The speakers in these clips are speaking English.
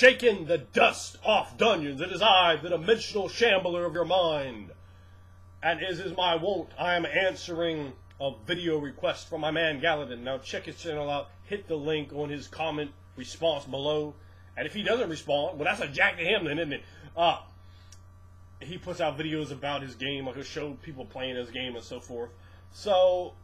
shaking the dust off dungeons. It is I, the dimensional shambler of your mind. And as is my wont, I am answering a video request from my man Galadin. Now check his channel out. Hit the link on his comment response below. And if he doesn't respond, well, that's a jack to him then, isn't it? He puts out videos about his game, like he'll show people playing his game and so forth. So,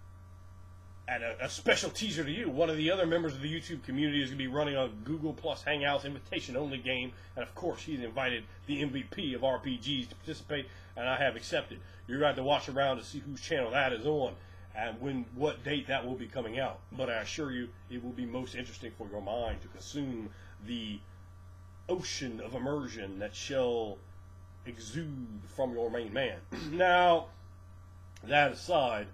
and a special teaser to you, one of the other members of the YouTube community is going to be running a Google Plus Hangouts invitation-only game, and of course he's invited the MVP of RPGs to participate, and I have accepted. You're going to have to watch around to see whose channel that is on, and what date that will be coming out. But I assure you, it will be most interesting for your mind to consume the ocean of immersion that shall exude from your main man. Now, that aside,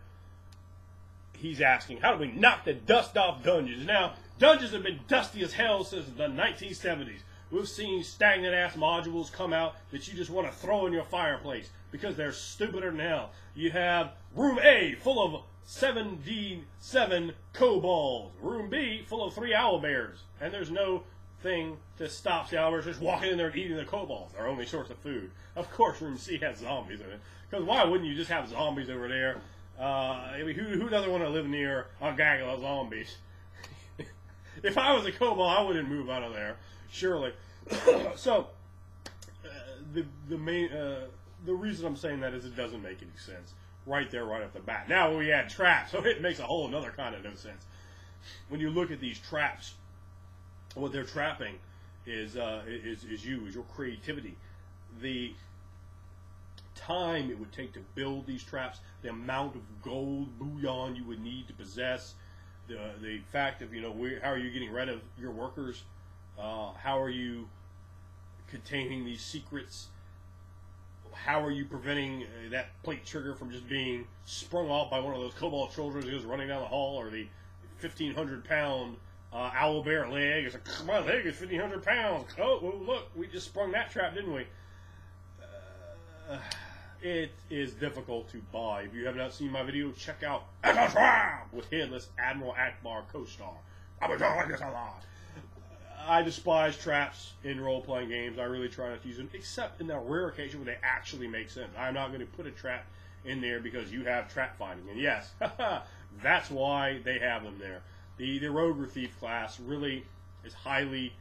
he's asking, how do we knock the dust off dungeons? Now, dungeons have been dusty as hell since the 1970s. We've seen stagnant-ass modules come out that you just want to throw in your fireplace because they're stupider than hell. You have Room A full of 7D7 kobolds. Room B full of 3 owlbears. And there's no thing to stop the owlbears just walking in there and eating the kobolds, their only source of food. Of course, Room C has zombies in it. Because why wouldn't you just have zombies over there? I mean, who doesn't want to live near a gaggle of zombies? If I was a kobold, I wouldn't move out of there, surely. So, the reason I'm saying that is it doesn't make any sense. Right there, right off the bat. Now we add traps, so it makes a whole another kind of no sense. When you look at these traps, what they're trapping is your creativity. The time it would take to build these traps, the amount of gold bullion you would need to possess, the fact of, how are you getting rid of your workers, how are you containing these secrets, how are you preventing that plate trigger from just being sprung off by one of those kobold soldiers who's running down the hall, or the 1,500-pound owlbear leg. It's like, my leg is 1,500 pounds. Oh, well, look, we just sprung that trap, didn't we? It is difficult to buy. If you have not seen my video, check out with Headless Admiral Akbar co-star. I like this a lot. I despise traps in role-playing games. I really try not to use them, except in the rare occasion where they actually make sense. I'm not going to put a trap in there because you have trap finding. And yes, that's why they have them there. The rogue or thief class really is highly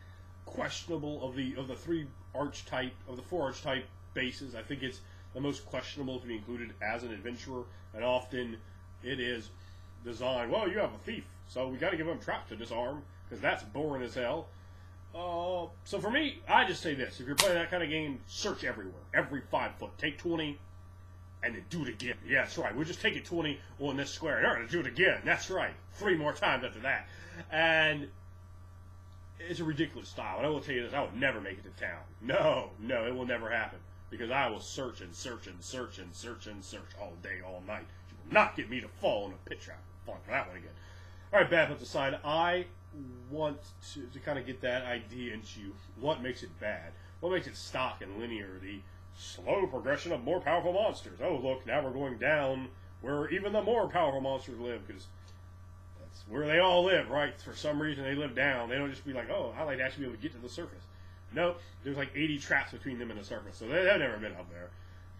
questionable of the 4 archetype bases. I think it's the most questionable to be included as an adventurer, and often it is designed, well, you have a thief, so we got to give him traps to disarm, because that's boring as hell. So for me, I just say this: if you're playing that kind of game, search everywhere, every 5 foot, take 20, and then do it again. Yeah, that's right. We'll just take it 20 on this square, and all right, do it again. That's right. 3 more times after that. And it's a ridiculous style. And I will tell you this, I would never make it to town. No, it will never happen. Because I will search and search and search and search and search all day, all night. You will not get me to fall in a pit trap. Fun for that one again. All right, bad puts aside, I want to kind of get that idea into you. What makes it bad? What makes it stock and linear? The slow progression of more powerful monsters. Oh, look, now we're going down where even the more powerful monsters live, because that's where they all live, right? For some reason, they live down. They don't just be like, oh, I like to actually be able to get to the surface. Nope, there's like 80 traps between them and the surface, so they've never been up there.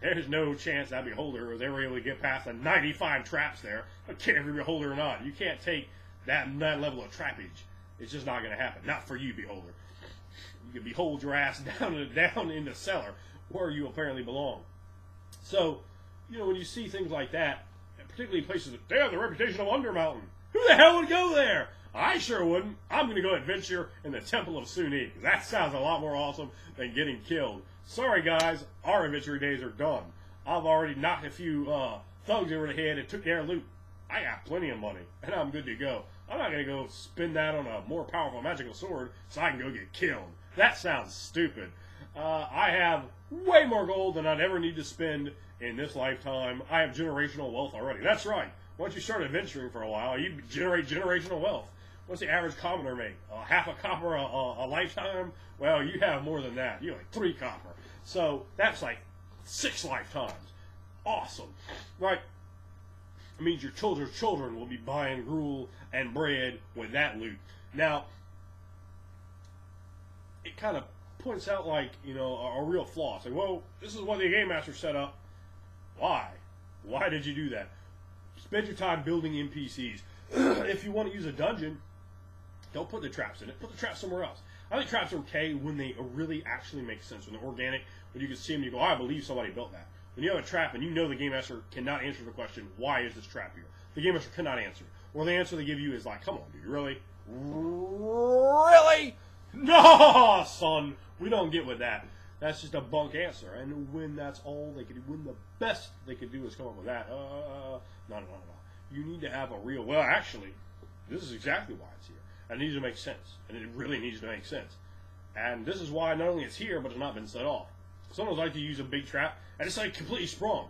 There's no chance that beholder was ever able to get past the 95 traps there. I care if you're beholder or not. You can't take that level of trappage. It's just not going to happen. Not for you, beholder. You can behold your ass down in the cellar, where you apparently belong. So, when you see things like that, particularly places that they have the reputation of Undermountain, who the hell would go there? I sure wouldn't. I'm going to go adventure in the Temple of Suni. That sounds a lot more awesome than getting killed. Sorry, guys. Our adventure days are done. I've already knocked a few thugs over the head and took their loot. I got plenty of money, and I'm good to go. I'm not going to go spend that on a more powerful magical sword so I can go get killed. That sounds stupid. I have way more gold than I'd ever need to spend in this lifetime. I have generational wealth already. That's right. Once you start adventuring for a while, you generate generational wealth. What's the average commoner make? Half a copper a lifetime? Well, you have more than that. You have like 3 copper. So that's like 6 lifetimes. Awesome. Right? It means your children's children will be buying gruel and bread with that loot. Now, it kind of points out, like, you know, a real flaw. It's like, well, this is what the game master set up. Why? Why did you do that? Spend your time building NPCs. If you want to use a dungeon, don't put the traps in it. Put the traps somewhere else. I think traps are okay when they really actually make sense, when they're organic, when you can see them and you go, oh, I believe somebody built that. When you have a trap and you know the game master cannot answer the question, why is this trap here? The game master cannot answer. Well, the answer they give you is like, come on, dude, really? Really? No, son, we don't get with that. That's just a bunk answer. And when that's all they could, when the best they could do is come up with that, no. You need to have a real, well, actually, this is exactly why it's here. And it needs to make sense. And it really needs to make sense. And this is why not only it's here, but it's not been set off. Sometimes I like to use a big trap, and it's like completely sprung.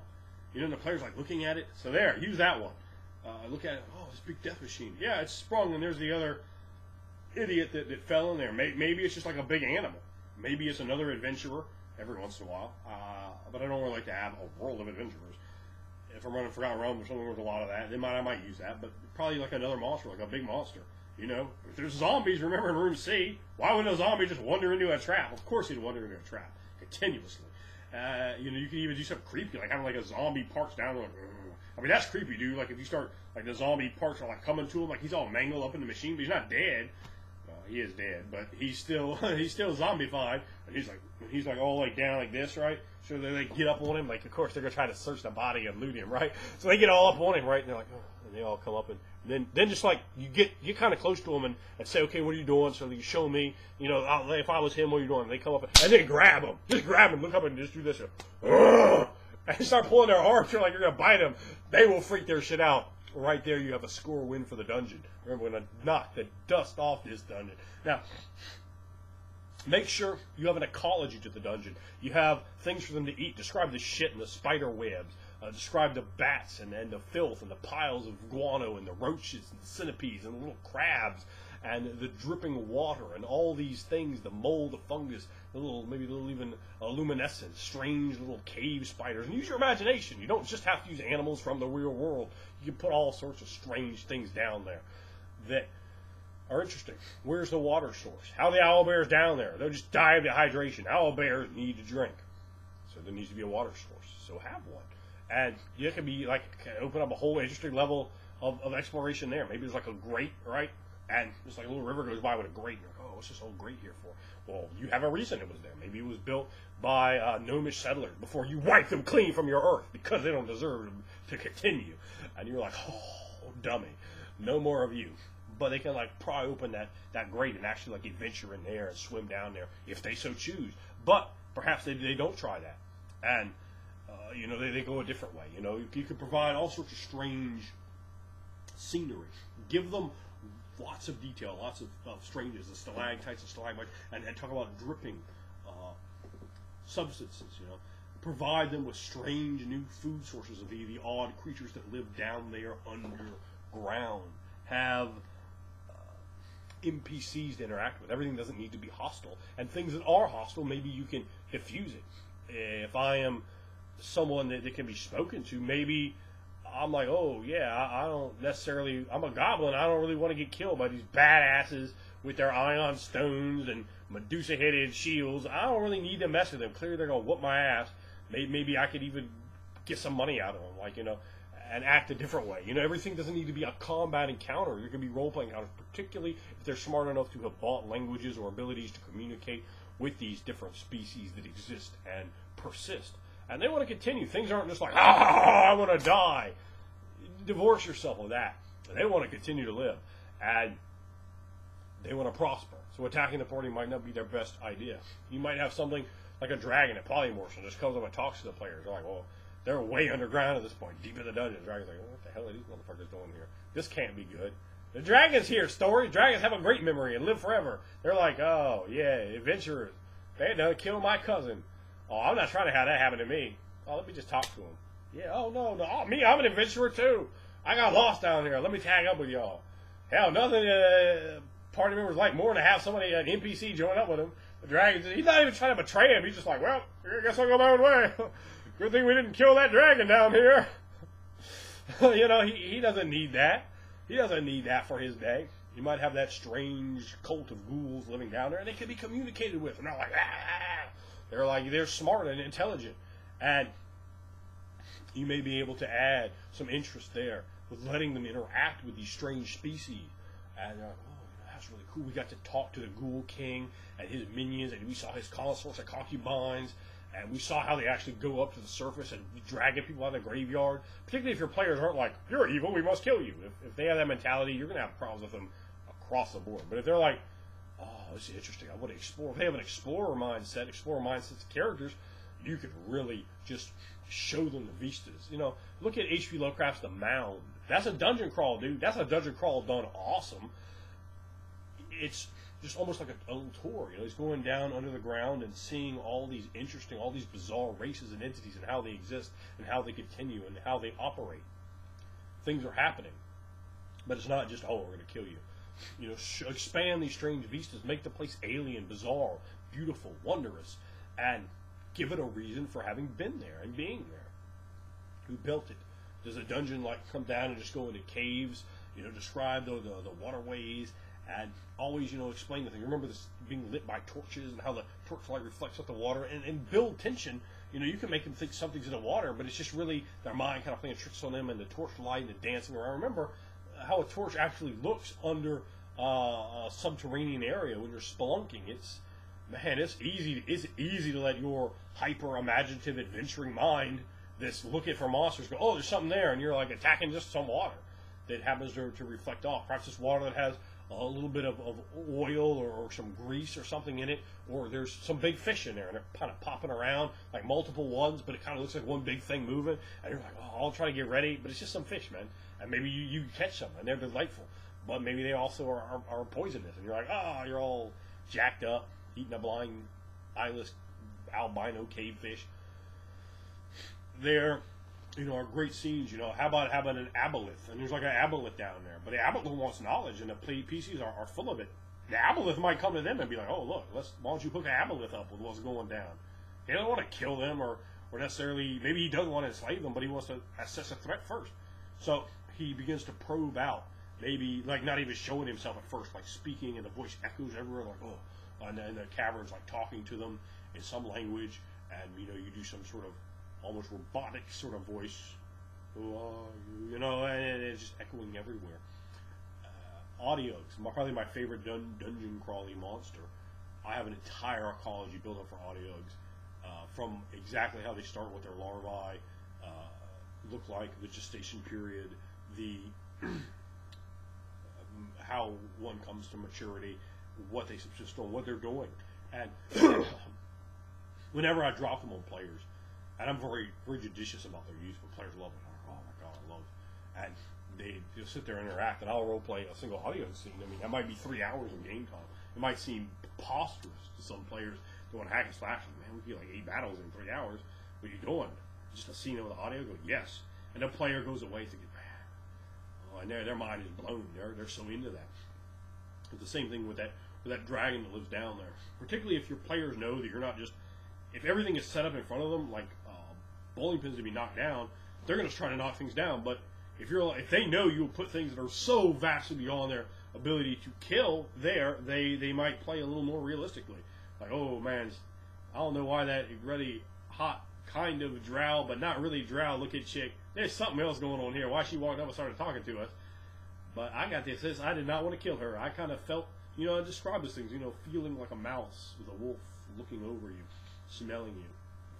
You know, and the player's like looking at it. So there, use that one. Look at it. Oh, this big death machine. Yeah, it's sprung, and there's the other idiot that fell in there. Maybe it's just like a big animal. Maybe it's another adventurer every once in a while. But I don't really like to have a world of adventurers. If I'm running Forgotten Realms or something with a lot of that, then I might use that. But probably like another monster, like a big monster. You know, if there's zombies, remember in Room C, why would a zombie just wander into a trap? Of course he'd wander into a trap continuously. You know, you can even do something creepy, like having like a zombie parks down there. Like, I mean, that's creepy, dude. Like if you start, like the zombie parks are like coming to him, like he's all mangled up in the machine, but he's not dead. He is dead, but he's still zombified, and he's like all like down like this, right? So they get up on him, like of course they're gonna try to search the body and loot him, right? So they get all up on him, right? And they're like, oh, and they all come up, and then just like you get kind of close to him and say, okay, what are you doing? So you show me, you know, if I was him, what are you doing? And they come up and then grab him, look up and just do this, and start pulling their arms, like you're gonna bite them. They will freak their shit out. Right there, you have a score win for the dungeon. Remember, we're going to knock the dust off this dungeon. Now, make sure you have an ecology to the dungeon. You have things for them to eat. Describe the shit and the spider webs. Describe the bats and the filth and the piles of guano and the roaches and the centipedes and the little crabs and the dripping water and all these things, the mold, the fungus, maybe even luminescent, strange little cave spiders. And use your imagination. You don't just have to use animals from the real world. You can put all sorts of strange things down there that are interesting. Where's the water source? How are the owlbears down there? They'll just die of dehydration. Owlbears need to drink. So there needs to be a water source. So have one. And you can be like, open up a whole interesting level of exploration there. Maybe there's like a grate, right? And it's like a little river goes by with a grate. And you're like, oh, what's this whole grate here for? Well, you have a reason it was there. Maybe it was built by gnomish settlers before you wipe them clean from your earth because they don't deserve to continue. And you're like, oh, dummy, no more of you. But they can like pry open that grate and actually like adventure in there and swim down there if they so choose. But perhaps they don't try that. And, you know, they go a different way. You know, you can provide all sorts of strange scenery. Give them lots of detail, lots of strangeness, the stalactites and stalagmites, and talk about dripping substances, you know. Provide them with strange new food sources of the odd creatures that live down there underground. Have NPCs to interact with. Everything doesn't need to be hostile. And things that are hostile, maybe you can diffuse it. If I am someone that can be spoken to, maybe I'm like, oh, yeah, I don't necessarily, I'm a goblin, I don't really want to get killed by these badasses with their ion stones and Medusa-headed shields. I don't really need to mess with them. Clearly they're going to whoop my ass. Maybe I could even get some money out of them, like, you know, and act a different way. You know, everything doesn't need to be a combat encounter. There can be role-playing encounters, particularly if they're smart enough to have bought languages or abilities to communicate with these different species that exist and persist. And they want to continue. Things aren't just like, I want to die. Divorce yourself with that. They want to continue to live. And they want to prosper. So attacking the party might not be their best idea. You might have something like a dragon at polymorphs and just comes up and talks to the players. They're like, well, they're way underground at this point, deep in the dungeon. The dragon's like, what the hell are these motherfuckers doing here? This can't be good. The dragon's here, story. Dragons have a great memory and live forever. They're like, oh, yeah, adventurers. They done killed my cousin. Oh, I'm not trying to have that happen to me. Oh, let me just talk to him. Yeah, oh, no. Oh, me, I'm an adventurer, too. I got lost down here. Let me tag up with y'all. Hell, nothing party members like more than to have somebody, an NPC, join up with him. The dragon, he's not even trying to betray him. He's just like, well, I guess I'll go my own way. Good thing we didn't kill that dragon down here. You know, he doesn't need that. He doesn't need that for his day. You might have that strange cult of ghouls living down there, and they can be communicated with. And they're like, they're smart and intelligent, and you may be able to add some interest there with letting them interact with these strange species. And they're like, oh, that's really cool. We got to talk to the Ghoul King and his minions, and we saw his consorts and concubines, and we saw how they actually go up to the surface and dragging people out of the graveyard. Particularly if your players aren't like, you're evil, we must kill you. If they have that mentality, you're going to have problems with them across the board. But if they're like, oh, this is interesting, I want to explore. If they have an explorer mindsets of characters, you could really just show them the vistas. You know, look at H.P. Lovecraft's The Mound. That's a dungeon crawl, dude. That's a dungeon crawl done awesome. It's just almost like a little tour. You know, he's going down under the ground and seeing all these interesting, all these bizarre races and entities and how they exist and how they continue and how they operate. Things are happening. But it's not just, oh, we're going to kill you. You know, expand these strange vistas, make the place alien, bizarre, beautiful, wondrous, and give it a reason for having been there and being there. Who built it? Does a dungeon like come down and just go into caves? You know, describe the waterways and always, you know, explain the thing. Remember this being lit by torches and how the torchlight reflects off the water and build tension. You know, you can make them think something's in the water, but it's just really their mind kind of playing tricks on them and the torchlight and the dancing around. Remember how a torch actually looks under a subterranean area when you're spelunking. It's easy to let your hyper imaginative adventuring mind this looking for monsters go, oh, there's something there, and you're like attacking just some water that happens to reflect off. Perhaps this water that has a little bit of oil or some grease or something in it, or there's some big fish in there and they're kind of popping around like multiple ones, but it kind of looks like one big thing moving, and you're like, oh, I'll try to get ready, but it's just some fish, man. And maybe you catch some and they're delightful, but maybe they also are poisonous, and you're like, oh, you're all jacked up eating a blind eyeless albino cavefish. There, you know, are great scenes. You know, how about having an aboleth? And there's like an aboleth down there, but the aboleth wants knowledge, and the PCs are full of it. The aboleth might come to them and be like, "Oh, look, why don't you hook an aboleth up with what's going down?" He doesn't want to kill them, or necessarily, maybe he doesn't want to enslave them, but he wants to assess a threat first. So he begins to probe out. Maybe like not even showing himself at first, like speaking, and the voice echoes everywhere, like oh, and the caverns like talking to them in some language, and you know, you do some sort of almost robotic sort of voice, who are you? You know, and it's just echoing everywhere. Audios, probably my favorite dungeon crawly monster. I have an entire ecology built up for audios, from exactly how they start, what their larvae look like, the gestation period, the how one comes to maturity, what they subsist on, what they're doing, and whenever I drop them on players. And I'm very, very judicious about their use, but players love it. Oh my god, I love it. And they just sit there and interact, and I'll role play a single audio scene. I mean, that might be 3 hours of game time. It might seem preposterous to some players doing hack and slash. Man, we do like 8 battles in 3 hours. What are you doing? Just a scene with the audio? Go, yes. And the player goes away thinking, man, oh, and their mind is blown. They're so into that. It's the same thing with that dragon that lives down there. Particularly if your players know that you're not just, if everything is set up in front of them, like bowling pins to be knocked down, they're going to try to knock things down. But if they know you'll put things that are so vastly beyond their ability to kill there, they might play a little more realistically. Like, oh man, I don't know why that really hot kind of drow, but not really drow looking chick. There's something else going on here. Why she walked up and started talking to us? But I got this. I did not want to kill her. I kind of felt, you know, I describe these things, you know, feeling like a mouse with a wolf looking over you, smelling you,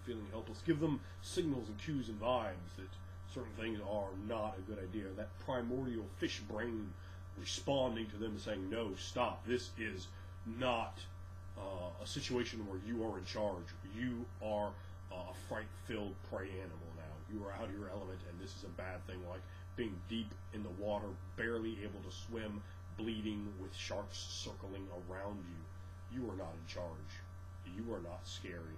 feeling helpless. Give them signals and cues and vibes that certain things are not a good idea. That primordial fish brain responding to them and saying, no, stop. This is not a situation where you are in charge. You are a fright-filled prey animal now. You are out of your element, and this is a bad thing, like being deep in the water, barely able to swim, bleeding with sharks circling around you. You are not in charge. You are not scary.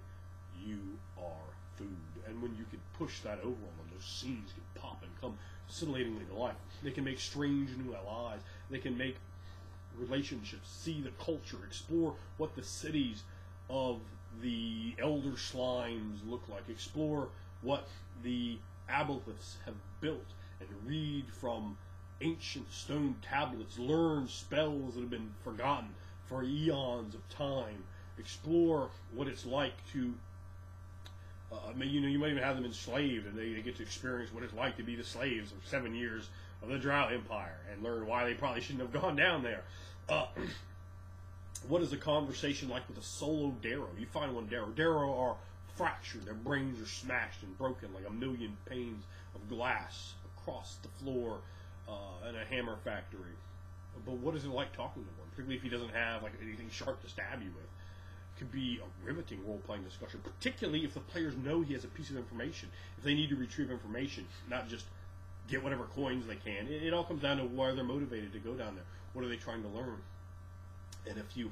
You are food. And when you can push that over on them, those scenes can pop and come scintillatingly to life. They can make strange new allies. They can make relationships, see the culture, explore what the cities of the elder slimes look like, explore what the aboleths have built, and read from ancient stone tablets, learn spells that have been forgotten for eons of time, explore what it's like to, you might even have them enslaved, and they get to experience what it's like to be the slaves of 7 years of the Drow Empire, and learn why they probably shouldn't have gone down there. What is the conversation like with a solo Darrow? You find one Darrow. Darrow are fractured. Their brains are smashed and broken like a million panes of glass across the floor in a hammer factory. But what is it like talking to one, particularly if he doesn't have like anything sharp to stab you with? It could be a riveting role-playing discussion, particularly if the players know he has a piece of information. If they need to retrieve information, not just get whatever coins they can. It all comes down to why they're motivated to go down there. What are they trying to learn? And if you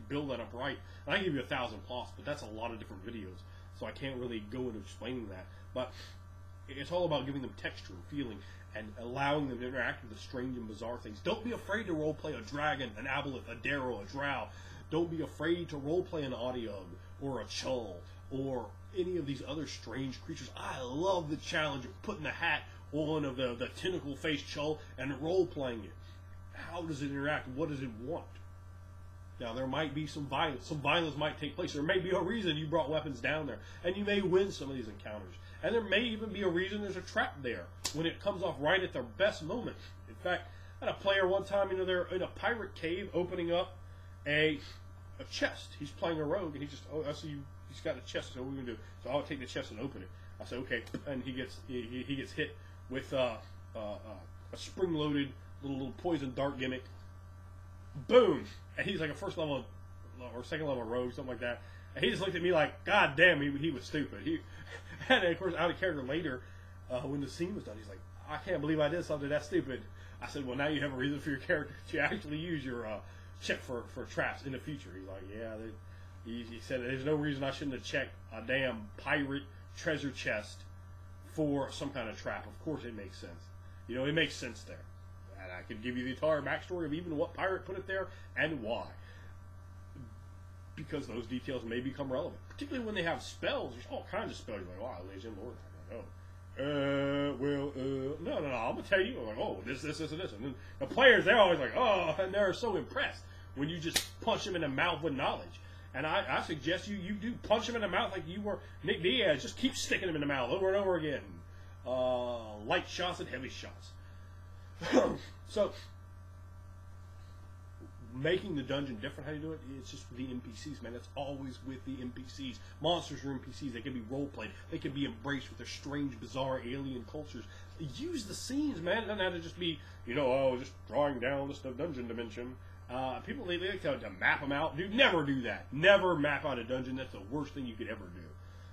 build that up right, and I give you 1,000 plots, but that's a lot of different videos, so I can't really go into explaining that. But it's all about giving them texture and feeling, and allowing them to interact with the strange and bizarre things. Don't be afraid to roleplay a dragon, an aboleth, a Darrow, a drow. Don't be afraid to roleplay an Audiog, or a Chull, or any of these other strange creatures. I love the challenge of putting the hat on of the tentacle-faced Chull and role-playing it. How does it interact? What does it want? Now, there might be some violence. Some violence might take place. There may be a reason you brought weapons down there, and you may win some of these encounters. And there may even be a reason there's a trap there when it comes off right at their best moment. In fact, I had a player one time, they're in a pirate cave opening up a chest. He's playing a rogue, and I see he's got a chest, so what are we going to do? So I'll take the chest and open it. I say, okay, and he gets hit with a spring-loaded little poison dart gimmick. Boom! And he's like a first level or second level rogue, something like that. And he just looked at me like, God damn, he was stupid. And of course, out of character later, when the scene was done, he's like, I can't believe I did something that stupid. I said, well, now you have a reason for your character to actually use your check for traps in the future. He's like, yeah. He said, there's no reason I shouldn't have checked a damn pirate treasure chest for some kind of trap. Of course it makes sense. It makes sense there. And I could give you the entire backstory of even what pirate put it there and why. Because those details may become relevant. Particularly when they have spells. There's all kinds of spells. You're like, wow, Legend Lord. I'm like, no, I'm going to tell you. I'm like, oh, this, and this. And then the players, they're always like, oh, and they're so impressed when you just punch them in the mouth with knowledge. And I suggest you do punch them in the mouth like you were Nick Diaz. Just keep sticking them in the mouth over and over again. Light shots and heavy shots. So, making the dungeon different, how you do it, it's just with the NPCs, man. It's always with the NPCs. Monsters are NPCs. They can be role-played. They can be embraced with their strange, bizarre alien cultures. Use the scenes, man. It doesn't have to just be, just drawing down this dungeon dimension. People, they like to map them out. Dude, never do that. Never map out a dungeon. That's the worst thing you could ever do.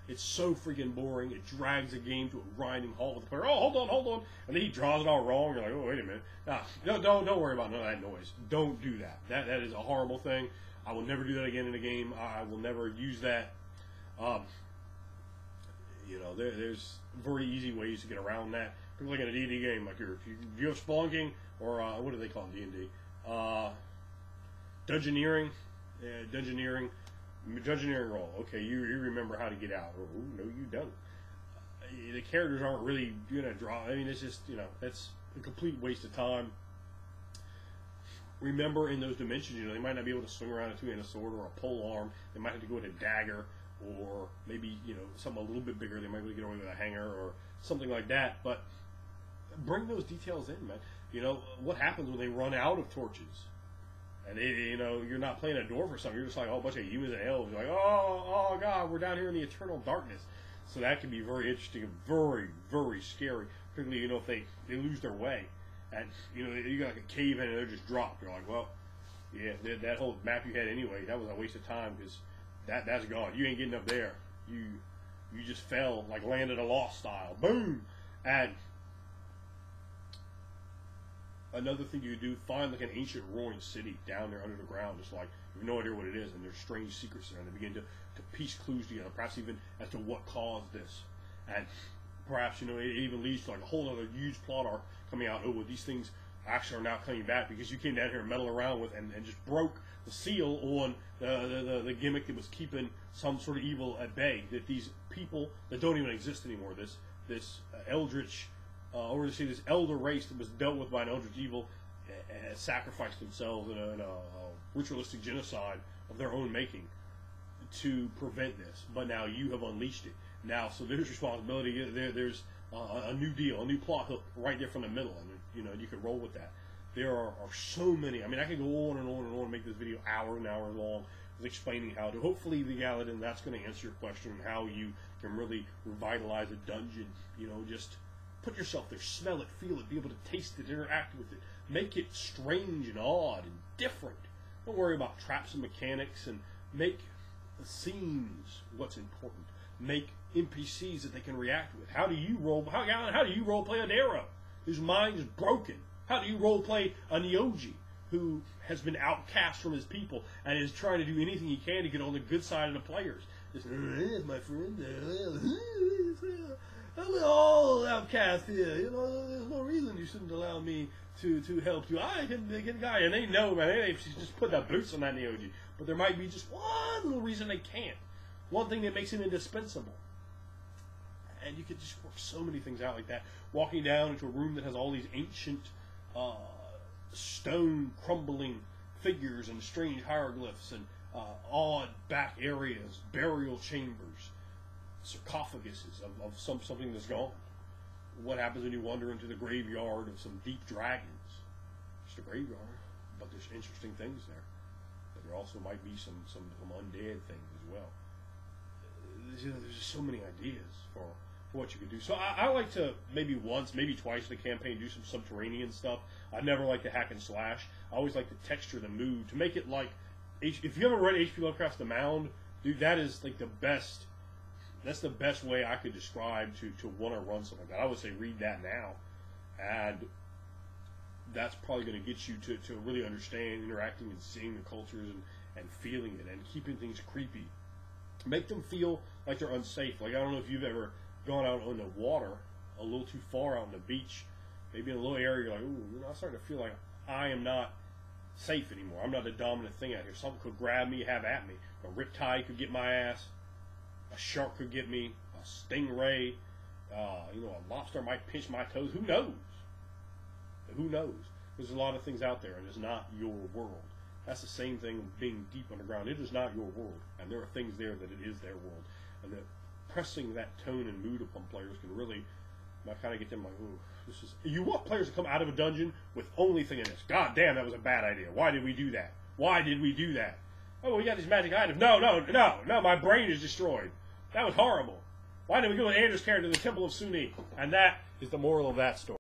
It's so freaking boring. It drags a game to a grinding halt with the player. Oh, hold on. And then he draws it all wrong. You're like, oh, wait a minute. No, don't worry about none of that noise. Don't do that. That is a horrible thing. I will never do that again in a game. I will never use that. There's very easy ways to get around that. Particularly in a D&D game, like if you have spelunking, or what do they call it in D&D? Dungeoneering. Dungeoneering roll. Okay, you remember how to get out. Oh, no, you don't. The characters aren't really going to draw. I mean, it's just, that's a complete waste of time. Remember, in those dimensions, they might not be able to swing around a two-handed sword or a pole arm. They might have to go with a dagger, or maybe, something a little bit bigger. They might be able to get away with a hanger or something like that. But bring those details in, man. What happens when they run out of torches? And you're not playing a dwarf or something. You're just like, oh, a bunch of humans and elves. You're like, oh God, we're down here in the eternal darkness. So that can be very interesting and very, very scary. Particularly, if they lose their way, and you got like a cave in and they're just dropped. You're like, well, yeah, that whole map you had anyway, that was a waste of time because that's gone. You ain't getting up there. You just fell like Land of the Lost style. Boom, and another thing you do, find like an ancient ruined city down there under the ground. Just like you have no idea what it is, and there's strange secrets there, and they begin to piece clues together, perhaps even as to what caused this. And perhaps it even leads to like a whole other huge plot arc coming out. Oh, well, these things actually are now coming back because you came down here and meddled around with and just broke the seal on the gimmick that was keeping some sort of evil at bay. That these people that don't even exist anymore, this eldritch or to see this elder race that was dealt with by an eldritch evil and sacrificed themselves in a ritualistic genocide of their own making to prevent this. But now you have unleashed it. Now, so there's responsibility. There's a new deal, a new plot hook right there from the middle, and you can roll with that. There are so many. I mean, I could go on and on and on and make this video hour and hour long, explaining how to. Hopefully, and that's going to answer your question on how you can really revitalize a dungeon. Just put yourself there, smell it, feel it, be able to taste it, interact with it, make it strange and odd and different. Don't worry about traps and mechanics, and make the scenes what's important. Make NPCs that they can react with. How do you role play a Darrow whose mind is broken? How do you role play a Neoji who has been outcast from his people and is trying to do anything he can to get on the good side of the players? Just, my friend, we're all outcast here. There's no reason you shouldn't allow me to help you. I can be a good guy, and they know, man. They just put their boots on that Neoji, but there might be just one little reason they can't. One thing that makes him indispensable. And you could just work so many things out like that. Walking down into a room that has all these ancient stone crumbling figures and strange hieroglyphs and odd back areas, burial chambers, sarcophaguses of something that's gone. What happens when you wander into the graveyard of some deep dragons? Just a graveyard, but there's interesting things there. But there also might be some undead things as well. There's just so many ideas for what you could do. So I like to maybe once, maybe twice in the campaign do some subterranean stuff. I never like to hack and slash. I always like to texture the mood to make it like, if you ever read H.P. Lovecraft's The Mound, dude, that is like the best. That's the best way I could describe to want to run something like that. I would say read that now, and that's probably going to get you to really understand interacting and seeing the cultures and feeling it and keeping things creepy. Make them feel like they're unsafe. Like, I don't know if you've ever gone out on the water a little too far out on the beach, maybe in a little area, you're like, ooh, I'm starting to feel like I am not safe anymore. I'm not the dominant thing out here. Something could grab me, have at me. A riptide could get my ass. A shark could get me. A stingray. A lobster might pinch my toes. Who knows? Who knows? There's a lot of things out there, and it's not your world. That's the same thing with being deep underground. It is not your world, and there are things there that it is their world. And that pressing that tone and mood upon players can really kind of get them like, ooh, this is. You want players to come out of a dungeon with only thinking this. God damn, that was a bad idea. Why did we do that? Why did we do that? Oh, we got these magic items. No, my brain is destroyed. That was horrible. Why did we go with Andrew's character to the Temple of Suni? And that is the moral of that story.